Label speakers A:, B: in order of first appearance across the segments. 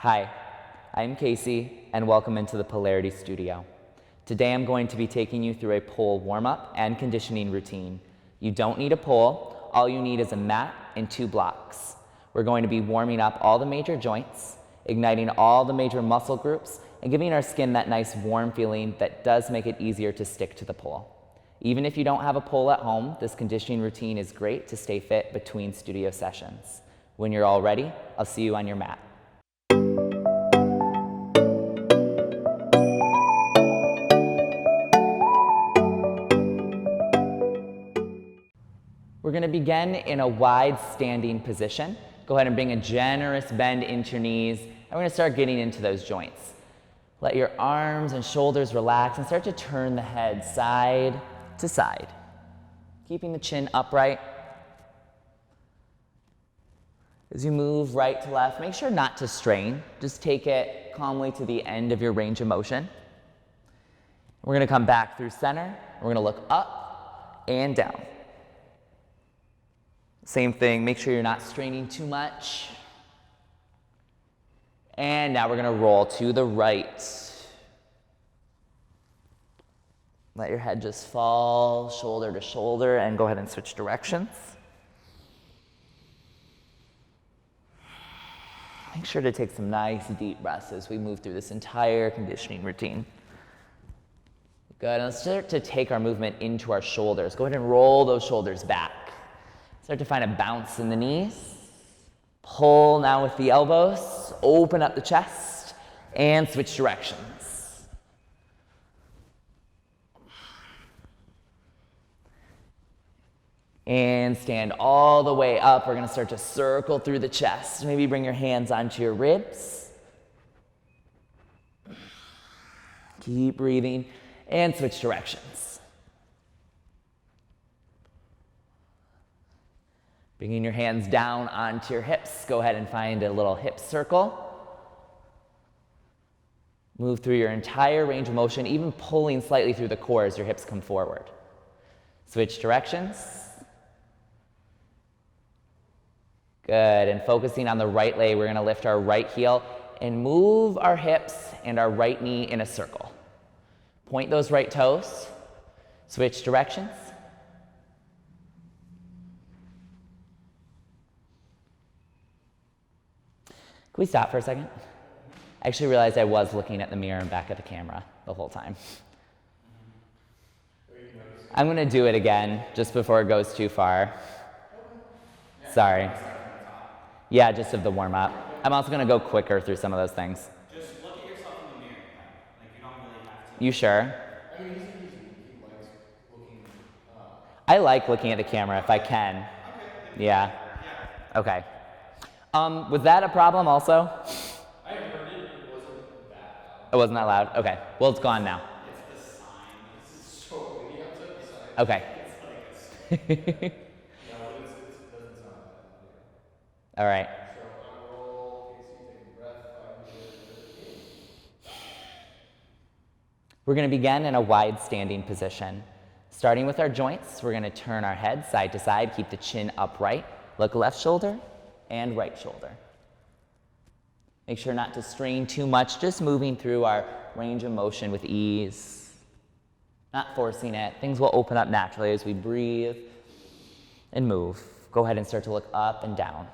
A: Hi, I'm Casey, and welcome into the Polarity Studio. Today I'm going to be taking you through a pole warm-up and conditioning routine. You don't need a pole, all you need is a mat and 2 blocks. We're going to be warming up all the major joints, igniting all the major muscle groups, and giving our skin that nice warm feeling that does make it easier to stick to the pole. Even if you don't have a pole at home, this conditioning routine is great to stay fit between studio sessions. When you're all ready, I'll see you on your mat. We're going to begin in a wide standing position. Go ahead and bring a generous bend into your knees, and we're going to start getting into those joints. Let your arms and shoulders relax and start to turn the head side to side, keeping the chin upright. As you move right to left, make sure not to strain. Just take it calmly to the end of your range of motion. We're going to come back through center. We're going to look up and down. Same thing, make sure you're not straining too much. And now we're going to roll to the right. Let your head just fall shoulder to shoulder and go ahead and switch directions. Make sure to take some nice deep breaths as we move through this entire conditioning routine. Good, and let's start to take our movement into our shoulders. Go ahead and roll those shoulders back. Start to find a bounce in the knees. Pull now with the elbows. Open up the chest and switch directions. And stand all the way up. We're going to start to circle through the chest. Maybe bring your hands onto your ribs. Keep breathing and switch directions. Bringing your hands down onto your hips. Go ahead and find a little hip circle. Move through your entire range of motion, even pulling slightly through the core as your hips come forward. Switch directions. Good, and focusing on the right leg, we're gonna lift our right heel and move our hips and our right knee in a circle. Point those right toes. Switch directions. Can we stop for a second? I actually realized I was looking at the mirror and back at the camera the whole time. I'm going to do it again just before it goes too far. Sorry. Yeah, just of the warm-up. I'm also going to go quicker through some of those things.
B: Just look at yourself in the mirror. Like, you don't really have to.
A: You sure?
C: I mean, he likes looking up.
A: I like looking at the camera if I can.
B: Okay.
A: Yeah. Okay. Was that a problem also?
C: I heard it, it wasn't that loud.
A: It wasn't that loud? Okay. Well, it's gone now.
B: It's the sign.
C: This is so windy outside the sign.
A: Okay.
C: No, but it doesn't sound that loud, yeah.
A: All right.
C: So on a roll, Casey, take a breath, 5 minutes, 15.
A: We're going to begin in a wide standing position. Starting with our joints, we're going to turn our head side to side, keep the chin upright, look left shoulder and right shoulder. Make sure not to strain too much, just moving through our range of motion with ease. Not forcing it. Things will open up naturally as we breathe and move. Go ahead and start to look up and down.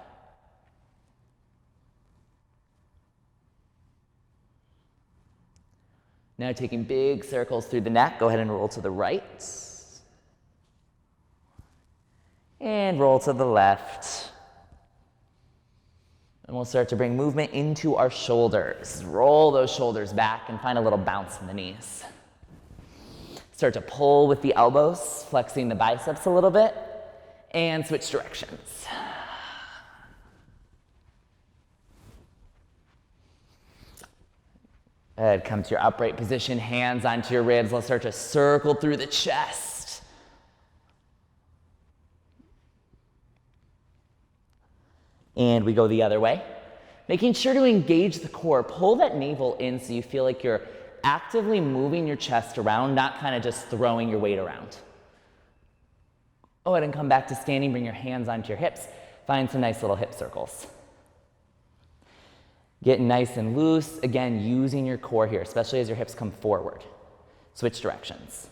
A: Now taking big circles through the neck, go ahead and roll to the right. And roll to the left. And we'll start to bring movement into our shoulders. Roll those shoulders back and find a little bounce in the knees. Start to pull with the elbows, flexing the biceps a little bit, and switch directions. Good, come to your upright position, hands onto your ribs. Let's start to circle through the chest. And we go the other way. Making sure to engage the core. Pull that navel in so you feel like you're actively moving your chest around, not kind of just throwing your weight around. Go ahead and come back to standing. Bring your hands onto your hips. Find some nice little hip circles. Getting nice and loose. Again, using your core here, especially as your hips come forward. Switch directions.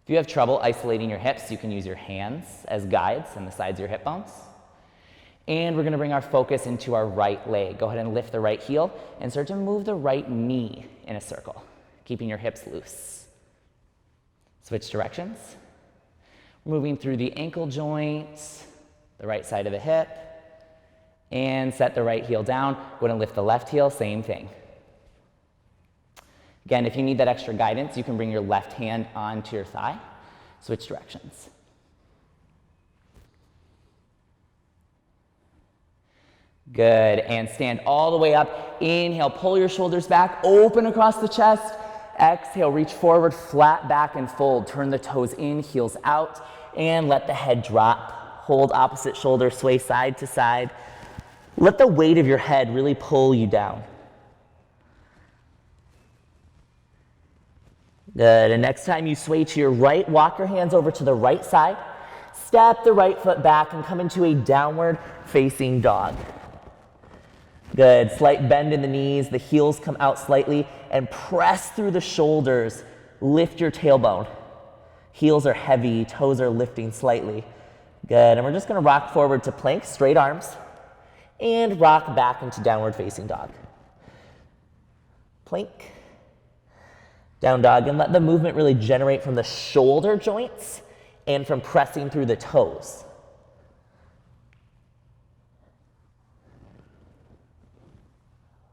A: If you have trouble isolating your hips, you can use your hands as guides on the sides of your hip bones. And we're going to bring our focus into our right leg. Go ahead and lift the right heel and start to move the right knee in a circle, keeping your hips loose. Switch directions. Moving through the ankle joint, the right side of the hip, and set the right heel down. Go ahead and lift the left heel, same thing. Again, if you need that extra guidance, you can bring your left hand onto your thigh. Switch directions. Good, and stand all the way up. Inhale, pull your shoulders back, open across the chest. Exhale, reach forward, flat back and fold. Turn the toes in, heels out, and let the head drop. Hold opposite shoulder, sway side to side. Let the weight of your head really pull you down. Good, and next time you sway to your right, walk your hands over to the right side. Step the right foot back and come into a downward facing dog. Good, slight bend in the knees, the heels come out slightly, and press through the shoulders. Lift your tailbone. Heels are heavy, toes are lifting slightly. Good, and we're just gonna rock forward to plank, straight arms, and rock back into downward facing dog. Plank, down dog, and let the movement really generate from the shoulder joints and from pressing through the toes.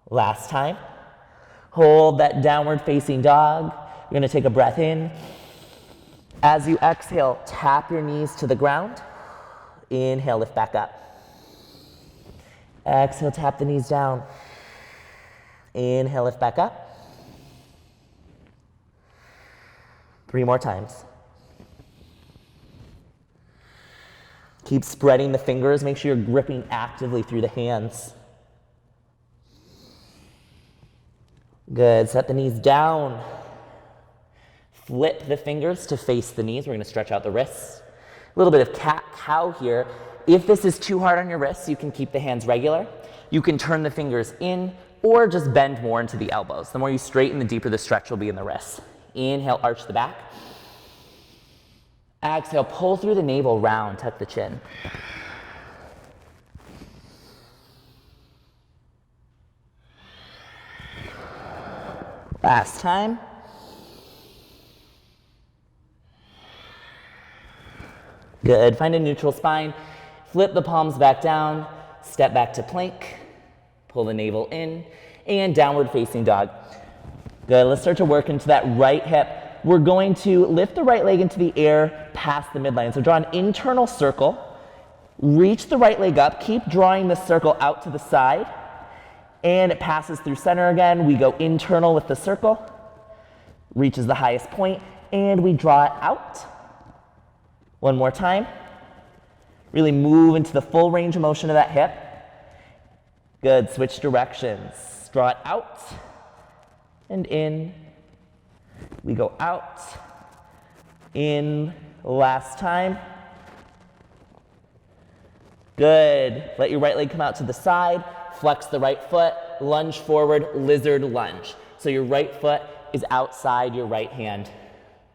A: Last time. Hold that downward facing dog. You're gonna take a breath in. As you exhale, tap your knees to the ground. Inhale, lift back up. Exhale, tap the knees down. Inhale, lift back up. 3 more times. Keep spreading the fingers. Make sure you're gripping actively through the hands. Good, set the knees down. Flip the fingers to face the knees. We're gonna stretch out the wrists. A little bit of cat-cow here. If this is too hard on your wrists, you can keep the hands regular. You can turn the fingers in or just bend more into the elbows. The more you straighten, the deeper the stretch will be in the wrists. Inhale, arch the back. Exhale, pull through the navel, round, tuck the chin. Last time. Good, find a neutral spine. Flip the palms back down, step back to plank, pull the navel in, and downward facing dog. Good, let's start to work into that right hip. We're going to lift the right leg into the air past the midline. So draw an internal circle, reach the right leg up, keep drawing the circle out to the side, and it passes through center again. We go internal with the circle, reaches the highest point, and we draw it out. One more time. Really move into the full range of motion of that hip. Good, switch directions. Draw it out and in. We go out, in, last time. Good, let your right leg come out to the side. Flex the right foot, lunge forward, lizard lunge. So your right foot is outside your right hand.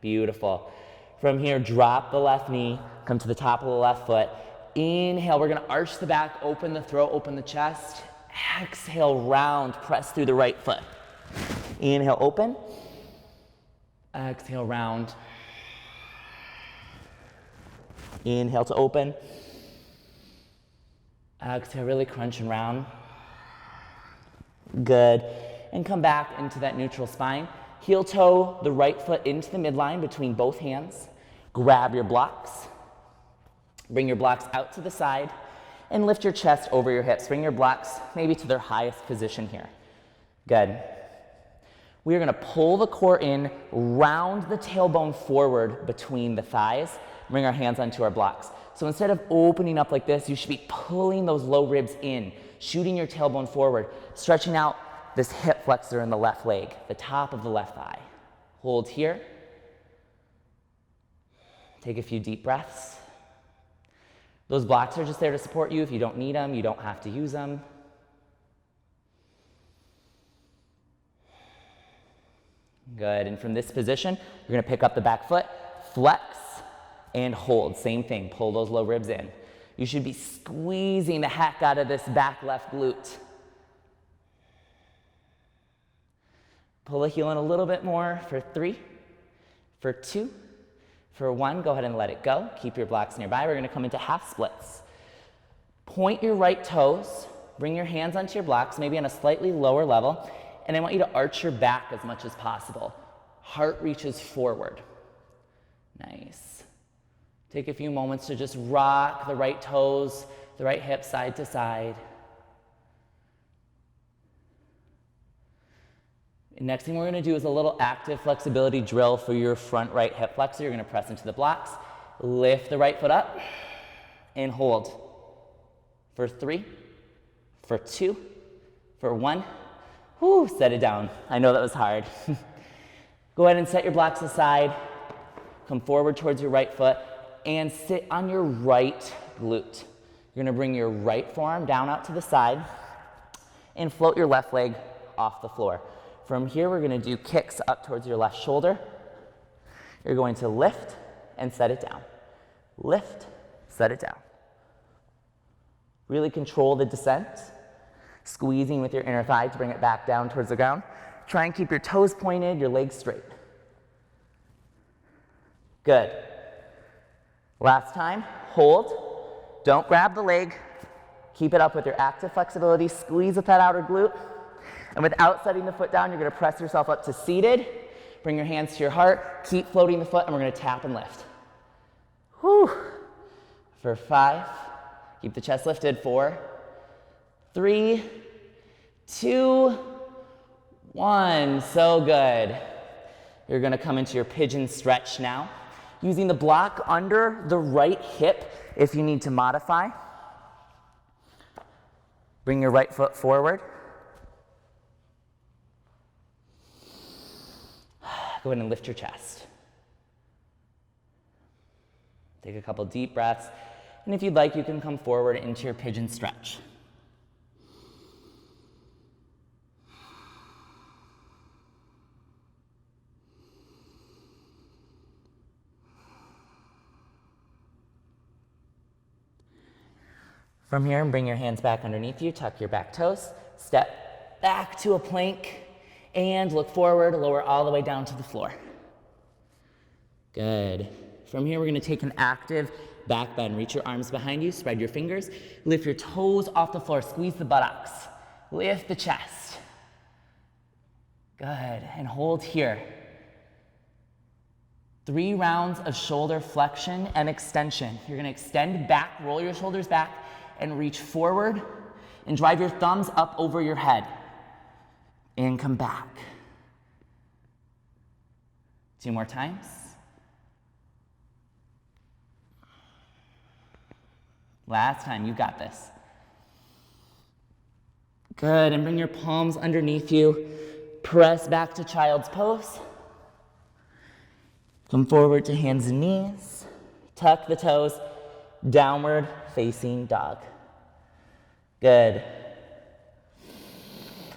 A: Beautiful. From here, drop the left knee, come to the top of the left foot. Inhale, we're gonna arch the back, open the throat, open the chest. Exhale, round, press through the right foot. Inhale, open. Exhale, round. Inhale to open. Exhale, really crunch and round. Good. And come back into that neutral spine. Heel toe the right foot into the midline between both hands. Grab your blocks. Bring your blocks out to the side and lift your chest over your hips. Bring your blocks maybe to their highest position here. Good. We are going to pull the core in, round the tailbone forward between the thighs, bring our hands onto our blocks. So instead of opening up like this, you should be pulling those low ribs in, shooting your tailbone forward, stretching out this hip flexor in the left leg, the top of the left thigh. Hold here. Take a few deep breaths. Those blocks are just there to support you. If you don't need them, you don't have to use them. Good, and from this position, you're gonna pick up the back foot, flex, and hold. Same thing, pull those low ribs in. You should be squeezing the heck out of this back left glute. Pull the heel in a little bit more for 3, for 2, for 1. Go ahead and let it go. Keep your blocks nearby. We're gonna come into half splits. Point your right toes, bring your hands onto your blocks, maybe on a slightly lower level, and I want you to arch your back as much as possible. Heart reaches forward. Nice. Take a few moments to just rock the right toes, the right hip side to side. And next thing we're gonna do is a little active flexibility drill for your front right hip flexor. You're gonna press into the blocks, lift the right foot up, and hold. For 3, for 2, for 1. Whew, set it down. I know that was hard. Go ahead and set your blocks aside. Come forward towards your right foot and sit on your right glute. You're gonna bring your right forearm down out to the side and float your left leg off the floor. From here, we're gonna do kicks up towards your left shoulder. You're going to lift and set it down. Lift, set it down. Really control the descent. Squeezing with your inner thigh to bring it back down towards the ground. Try and keep your toes pointed, your legs straight. Good. Last time, hold. Don't grab the leg. Keep it up with your active flexibility. Squeeze with that outer glute. And without setting the foot down, you're gonna press yourself up to seated. Bring your hands to your heart. Keep floating the foot, and we're gonna tap and lift. Whew. For 5, keep the chest lifted. 4, 3, 2, 1. So good. You're gonna come into your pigeon stretch now. Using the block under the right hip if you need to modify. Bring your right foot forward. Go ahead and lift your chest. Take a couple deep breaths. And if you'd like, you can come forward into your pigeon stretch. From here, bring your hands back underneath you, tuck your back toes, step back to a plank, and look forward, lower all the way down to the floor. Good. From here, we're gonna take an active back bend. Reach your arms behind you, spread your fingers, lift your toes off the floor, squeeze the buttocks, lift the chest. Good, and hold here. 3 rounds of shoulder flexion and extension. You're gonna extend back, roll your shoulders back, and reach forward, and drive your thumbs up over your head. And come back. 2 more times. Last time, you got this. Good, and bring your palms underneath you. Press back to child's pose. Come forward to hands and knees. Tuck the toes, downward facing dog. Good.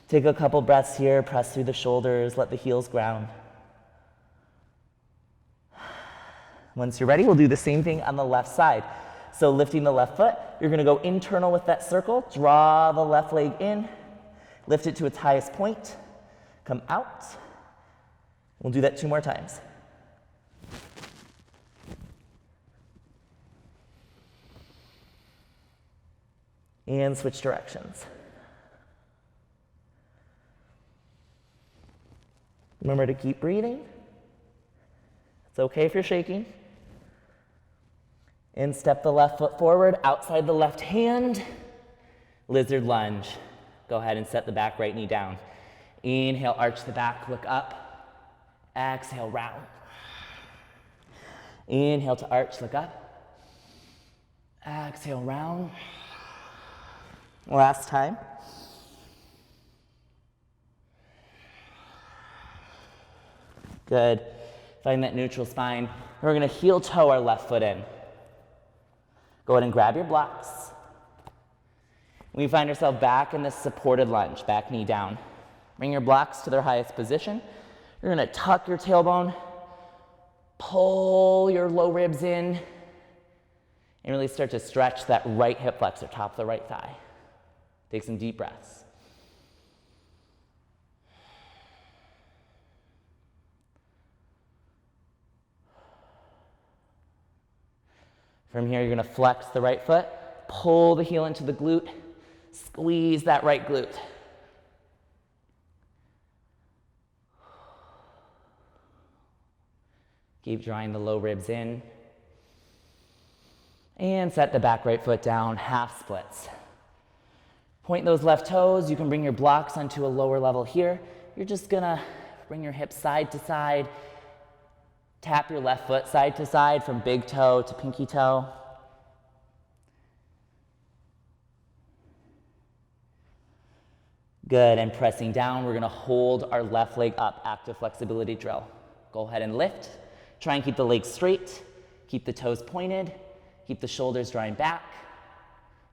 A: Take a couple breaths here, press through the shoulders, let the heels ground. Once you're ready, we'll do the same thing on the left side. So lifting the left foot, you're gonna go internal with that circle, draw the left leg in, lift it to its highest point, come out. We'll do that 2 more times. And switch directions. Remember to keep breathing. It's okay if you're shaking. And step the left foot forward, outside the left hand, lizard lunge. Go ahead and set the back right knee down. Inhale, arch the back, look up. Exhale, round. Inhale to arch, look up. Exhale, round. Last time. Good. Find that neutral spine. We're gonna heel toe our left foot in. Go ahead and grab your blocks. We find ourselves back in this supported lunge, back knee down. Bring your blocks to their highest position. You're gonna tuck your tailbone, pull your low ribs in, and really start to stretch that right hip flexor, top of the right thigh. Take some deep breaths. From here, you're gonna flex the right foot, pull the heel into the glute, squeeze that right glute. Keep drawing the low ribs in. And set the back right foot down, half splits. Point those left toes. You can bring your blocks onto a lower level here. You're just gonna bring your hips side to side. Tap your left foot side to side from big toe to pinky toe. Good, and pressing down, we're gonna hold our left leg up, active flexibility drill. Go ahead and lift. Try and keep the legs straight. Keep the toes pointed. Keep the shoulders drawing back.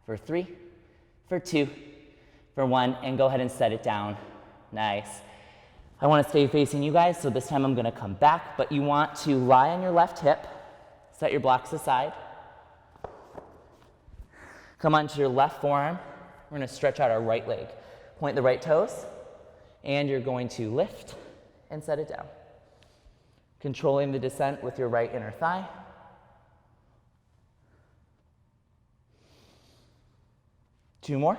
A: For 3, for 2, for 1, and go ahead and set it down. Nice. I want to stay facing you guys, so this time I'm going to come back, but you want to lie on your left hip, set your blocks aside. Come onto your left forearm. We're going to stretch out our right leg. Point the right toes, and you're going to lift and set it down. Controlling the descent with your right inner thigh. Two more.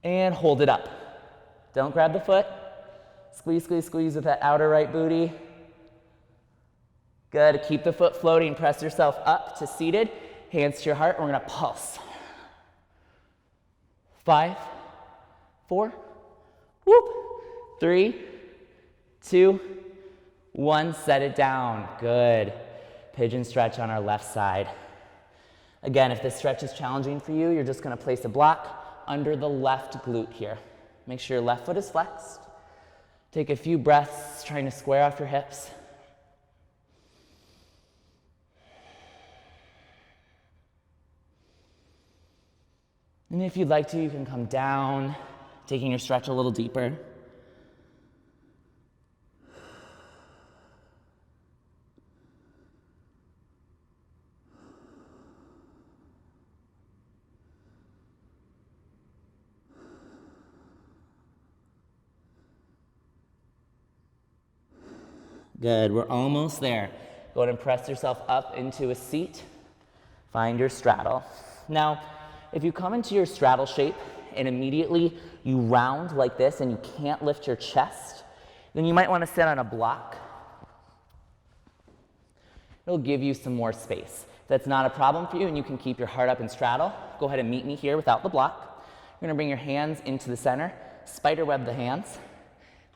A: And hold it up. Don't grab the foot. Squeeze, squeeze, squeeze with that outer right booty. Good. Keep the foot floating. Press yourself up to seated. Hands to your heart. We're going to pulse. 5, 4, whoop, 3, 2, 1. Set it down. Good. Pigeon stretch on our left side. Again, if this stretch is challenging for you, you're just going to place a block under the left glute here. Make sure your left foot is flexed. Take a few breaths, trying to square off your hips. And if you'd like to, you can come down, taking your stretch a little deeper. Good, we're almost there. Go ahead and press yourself up into a seat. Find your straddle. Now, if you come into your straddle shape and immediately you round like this and you can't lift your chest, then you might want to sit on a block. It'll give you some more space. If that's not a problem for you and you can keep your heart up and straddle, go ahead and meet me here without the block. You're going to bring your hands into the center, spider web the hands,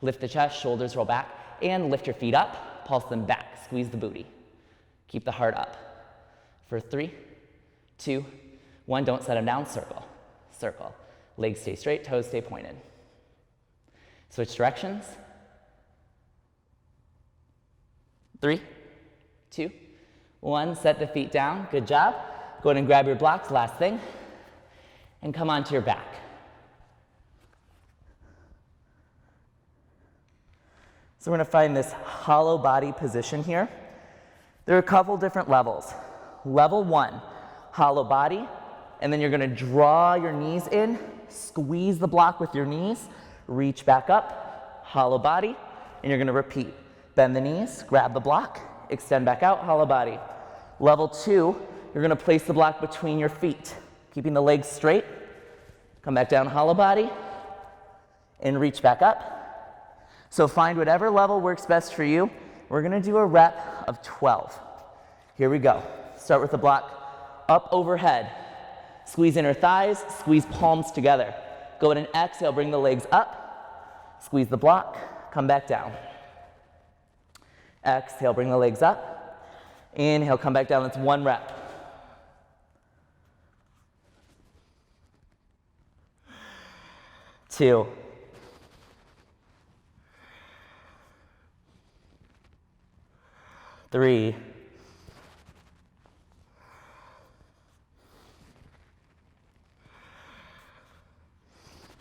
A: lift the chest, shoulders roll back, and lift your feet up, pulse them back, squeeze the booty. Keep the heart up. For 3, 2, 1, don't set them down, circle, circle. Legs stay straight, toes stay pointed. Switch directions. 3, 2, 1, set the feet down, good job. Go ahead and grab your blocks, last thing, and come onto your back. So we're going to find this hollow body position here. There are a couple different levels. Level 1, hollow body, and then you're going to draw your knees in, squeeze the block with your knees, reach back up, hollow body, and you're going to repeat. Bend the knees, grab the block, extend back out, hollow body. Level 2, you're going to place the block between your feet, keeping the legs straight. Come back down, hollow body, and reach back up. So find whatever level works best for you. We're going to do a rep of 12. Here we go. Start with the block up overhead. Squeeze inner thighs, squeeze palms together. Go ahead and exhale, bring the legs up. Squeeze the block, come back down. Exhale, bring the legs up. Inhale, come back down. That's 1 rep. Two. 3,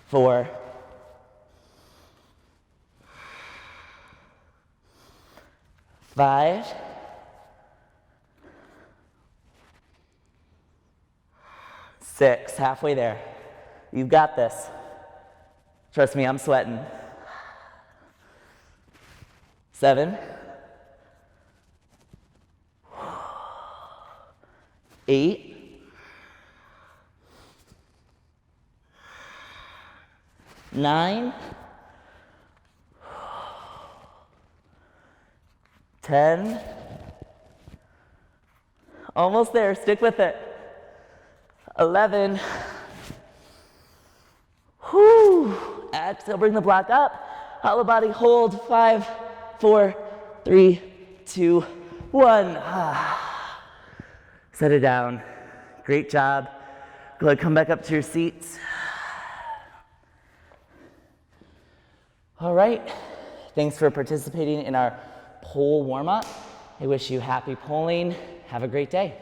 A: 4, 5, 6, halfway there. You've got this. Trust me, I'm sweating. 7, 8, 9, 10, almost there, stick with it. 11, whoo, exhale, bring the block up, hollow body, hold, 5, 4, 3, 2, 1. Set it down, great job. Go ahead, come back up to your seats. All right, thanks for participating in our pole warm-up. I wish you happy polling. Have a great day.